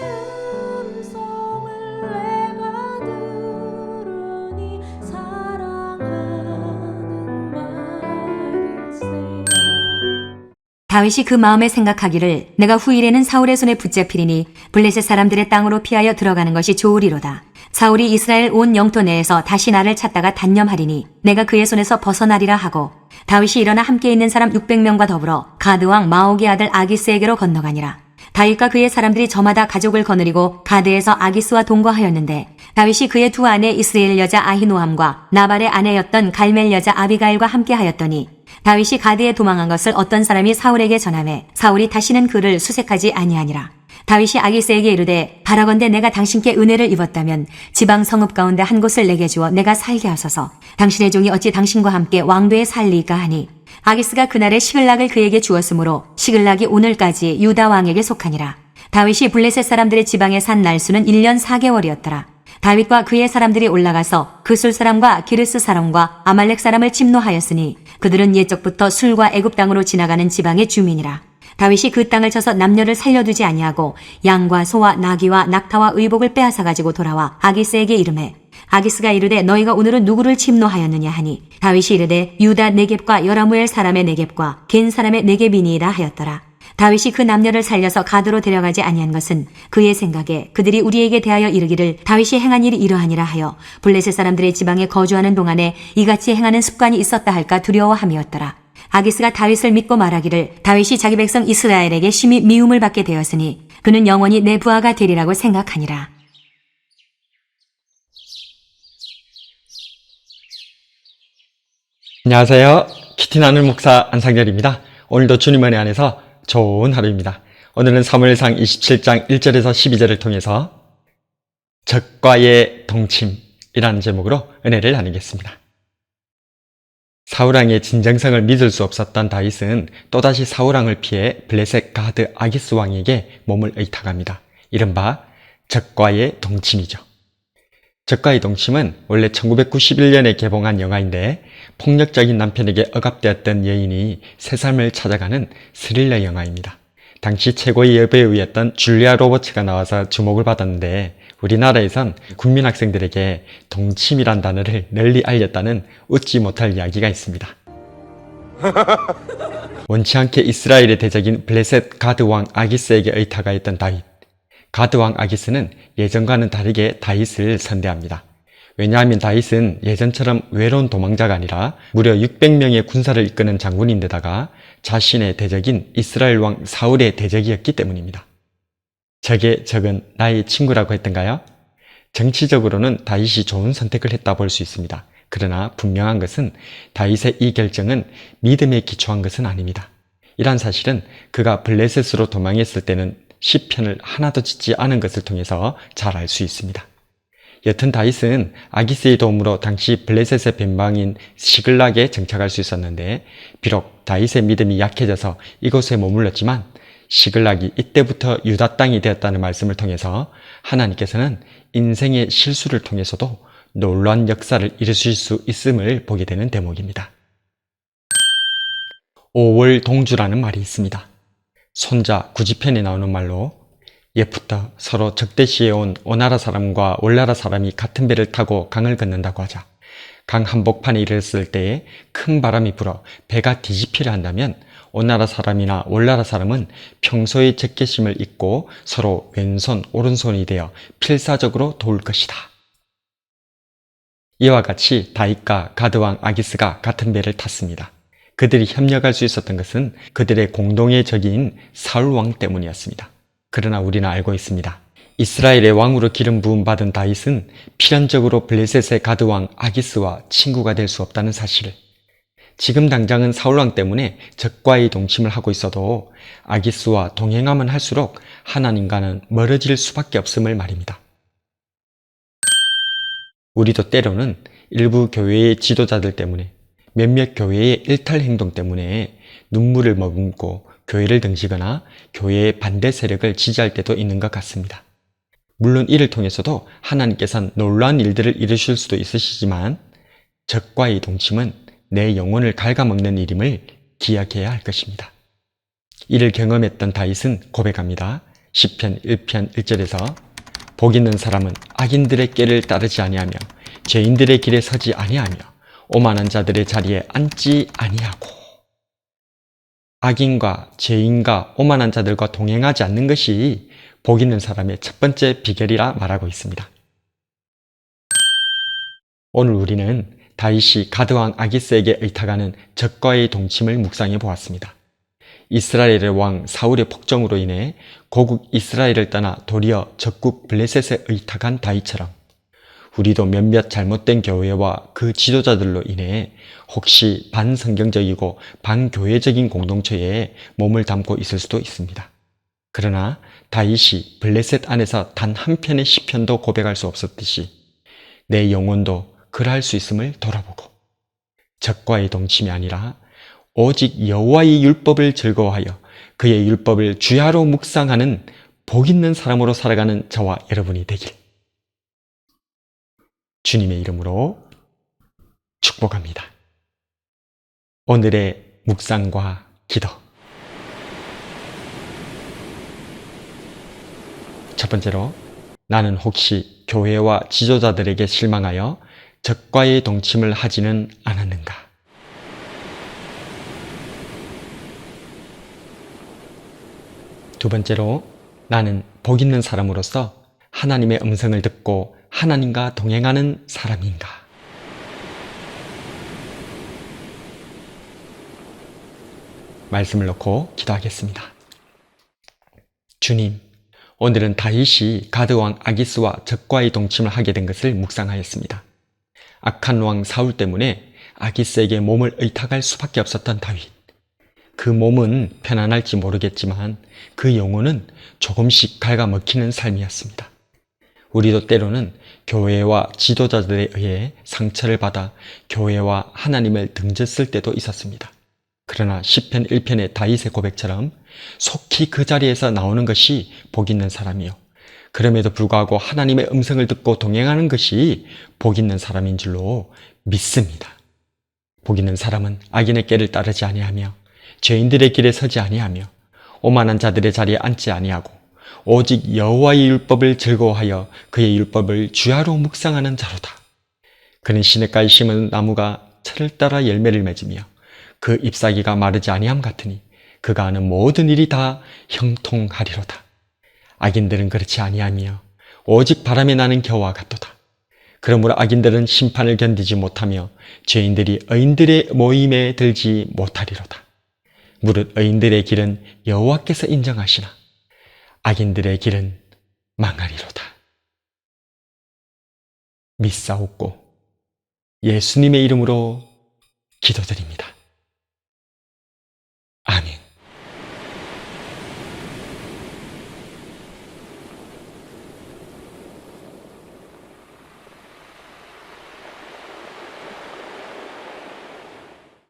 음성을 내가 들으니 사랑하는 말일세. 다윗이 그 마음에 생각하기를 내가 후일에는 사울의 손에 붙잡히리니 블레셋 사람들의 땅으로 피하여 들어가는 것이 좋으리로다. 사울이 이스라엘 온 영토 내에서 다시 나를 찾다가 단념하리니 내가 그의 손에서 벗어나리라 하고, 다윗이 일어나 함께 있는 사람 600명과 더불어 가드 왕 마옥의 아들 아기스에게로 건너가니라. 다윗과 그의 사람들이 저마다 가족을 거느리고 가드에서 아기스와 동거하였는데, 다윗이 그의 두 아내 이스라엘 여자 아히노함과 나발의 아내였던 갈멜 여자 아비가일과 함께 하였더니, 다윗이 가드에 도망한 것을 어떤 사람이 사울에게 전하매 사울이 다시는 그를 수색하지 아니하니라. 다윗이 아기스에게 이르되, 바라건대 내가 당신께 은혜를 입었다면 지방 성읍 가운데 한 곳을 내게 주어 내가 살게 하소서. 당신의 종이 어찌 당신과 함께 왕도에 살리까 하니, 아기스가 그날에 시글락을 그에게 주었으므로 시글락이 오늘까지 유다 왕에게 속하니라. 다윗이 블레셋 사람들의 지방에 산 날수는 1년 4개월이었더라. 다윗과 그의 사람들이 올라가서 그술 사람과 기르스 사람과 아말렉 사람을 침노하였으니 그들은 옛적부터 술과 애굽 땅으로 지나가는 지방의 주민이라. 다윗이 그 땅을 쳐서 남녀를 살려두지 아니하고 양과 소와 나귀와 낙타와 의복을 빼앗아 가지고 돌아와 아기스에게 이르매, 아기스가 이르되 너희가 오늘은 누구를 침노하였느냐 하니, 다윗이 이르되 유다 네겝과 여라무엘 사람의 네겝과 겐 사람의 네겝이니이다 하였더라. 다윗이 그 남녀를 살려서 가드로 데려가지 아니한 것은 그의 생각에 그들이 우리에게 대하여 이르기를 다윗이 행한 일이 이러하니라 하여 블레셋 사람들의 지방에 거주하는 동안에 이같이 행하는 습관이 있었다 할까 두려워함이었더라. 아기스가 다윗을 믿고 말하기를 다윗이 자기 백성 이스라엘에게 심히 미움을 받게 되었으니 그는 영원히 내 부하가 되리라고 생각하니라. 안녕하세요. 키티나는 목사 안상렬입니다. 오늘도 주님 은혜 안에서 좋은 하루입니다. 오늘은 사무엘상 27장 1절에서 12절을 통해서 적과의 동침이라는 제목으로 은혜를 나누겠습니다. 사울왕의 진정성을 믿을 수 없었던 다윗은 또다시 사울왕을 피해 블레셋 가드 아기스 왕에게 몸을 의탁합니다. 이른바 적과의 동침이죠. 적과의 동침은 원래 1991년에 개봉한 영화인데, 폭력적인 남편에게 억압되었던 여인이 새 삶을 찾아가는 스릴러 영화입니다. 당시 최고의 여배우였던 줄리아 로버츠가 나와서 주목을 받았는데, 우리나라에선 국민 학생들에게 동침이란 단어를 널리 알렸다는 웃지 못할 이야기가 있습니다. 원치 않게 이스라엘의 대적인 블레셋 가드 왕 아기스에게 의탁하였던 다윗. 가드 왕 아기스는 예전과는 다르게 다윗을 선대합니다. 왜냐하면 다윗은 예전처럼 외로운 도망자가 아니라 무려 600명의 군사를 이끄는 장군인데다가 자신의 대적인 이스라엘 왕 사울의 대적이었기 때문입니다. 적의 적은 나의 친구라고 했던가요? 정치적으로는 다윗이 좋은 선택을 했다 볼 수 있습니다. 그러나 분명한 것은 다윗의 이 결정은 믿음에 기초한 것은 아닙니다. 이란 사실은 그가 블레셋으로 도망했을 때는 시편을 하나도 짓지 않은 것을 통해서 잘 알 수 있습니다. 여튼 다윗은 아기스의 도움으로 당시 블레셋의 변방인 시글락에 정착할 수 있었는데, 비록 다윗의 믿음이 약해져서 이곳에 머물렀지만 시글락이 이때부터 유다 땅이 되었다는 말씀을 통해서 하나님께서는 인생의 실수를 통해서도 놀라운 역사를 이루실 수 있음을 보게 되는 대목입니다. 5월 동주라는 말이 있습니다. 손자 구지편에 나오는 말로, 옛부터 서로 적대시해온 오나라 사람과 올나라 사람이 같은 배를 타고 강을 건넌다고 하자. 강 한복판에 이르렀을 때에 큰 바람이 불어 배가 뒤집히려 한다면 오나라 사람이나 올나라 사람은 평소의 적개심을 잊고 서로 왼손 오른손이 되어 필사적으로 도울 것이다. 이와 같이 다윗과 가드왕 아기스가 같은 배를 탔습니다. 그들이 협력할 수 있었던 것은 그들의 공동의 적인 사울왕 때문이었습니다. 그러나 우리는 알고 있습니다. 이스라엘의 왕으로 기름 부음 받은 다윗은 필연적으로 블레셋의 가드왕 아기스와 친구가 될 수 없다는 사실을, 지금 당장은 사울왕 때문에 적과의 동침을 하고 있어도 아기스와 동행하면 할수록 하나님과는 멀어질 수밖에 없음을 말입니다. 우리도 때로는 일부 교회의 지도자들 때문에, 몇몇 교회의 일탈 행동 때문에 눈물을 머금고 교회를 등지거나 교회의 반대 세력을 지지할 때도 있는 것 같습니다. 물론 이를 통해서도 하나님께서는 놀라운 일들을 이루실 수도 있으시지만, 적과의 동침은 내 영혼을 갉아먹는 일임을 기억해야 할 것입니다. 이를 경험했던 다윗은 고백합니다. 시편 1편 1절에서 복 있는 사람은 악인들의 꾀를 따르지 아니하며 죄인들의 길에 서지 아니하며 오만한 자들의 자리에 앉지 아니하고, 악인과 죄인과 오만한 자들과 동행하지 않는 것이 복 있는 사람의 첫 번째 비결이라 말하고 있습니다. 오늘 우리는 다윗이 가드왕 아기스에게 의탁하는 적과의 동침을 묵상해 보았습니다. 이스라엘의 왕 사울의 폭정으로 인해 고국 이스라엘을 떠나 도리어 적국 블레셋에 의탁한 다윗처럼 우리도 몇몇 잘못된 교회와 그 지도자들로 인해 혹시 반성경적이고 반교회적인 공동체에 몸을 담고 있을 수도 있습니다. 그러나 다윗이 블레셋 안에서 단 한 편의 시편도 고백할 수 없었듯이 내 영혼도 그러할 수 있음을 돌아보고 적과의 동침이 아니라 오직 여호와의 율법을 즐거워하여 그의 율법을 주야로 묵상하는 복 있는 사람으로 살아가는 저와 여러분이 되길 주님의 이름으로 축복합니다. 오늘의 묵상과 기도. 첫 번째로, 나는 혹시 교회와 지도자들에게 실망하여 적과의 동침을 하지는 않았는가? 두 번째로, 나는 복 있는 사람으로서 하나님의 음성을 듣고 하나님과 동행하는 사람인가? 말씀을 놓고 기도하겠습니다. 주님, 오늘은 다윗이 가드왕 아기스와 적과의 동침을 하게 된 것을 묵상하였습니다. 악한 왕 사울 때문에 아기스에게 몸을 의탁할 수밖에 없었던 다윗. 그 몸은 편안할지 모르겠지만 그 영혼은 조금씩 갉아먹히는 삶이었습니다. 우리도 때로는 교회와 지도자들에 의해 상처를 받아 교회와 하나님을 등졌을 때도 있었습니다. 그러나 시편 1편의 다윗의 고백처럼 속히 그 자리에서 나오는 것이 복 있는 사람이요, 그럼에도 불구하고 하나님의 음성을 듣고 동행하는 것이 복 있는 사람인 줄로 믿습니다. 복 있는 사람은 악인의 꾀를 따르지 아니하며 죄인들의 길에 서지 아니하며 오만한 자들의 자리에 앉지 아니하고 오직 여호와의 율법을 즐거워하여 그의 율법을 주야로 묵상하는 자로다. 그는 시냇가에 심은 나무가 철을 따라 열매를 맺으며 그 잎사귀가 마르지 아니함 같으니 그가 하는 모든 일이 다 형통하리로다. 악인들은 그렇지 아니하며 오직 바람에 나는 겨와 같도다. 그러므로 악인들은 심판을 견디지 못하며 죄인들이 의인들의 모임에 들지 못하리로다. 무릇 의인들의 길은 여호와께서 인정하시나 악인들의 길은 망하리로다. 믿사옵고 예수님의 이름으로 기도드립니다. 아멘.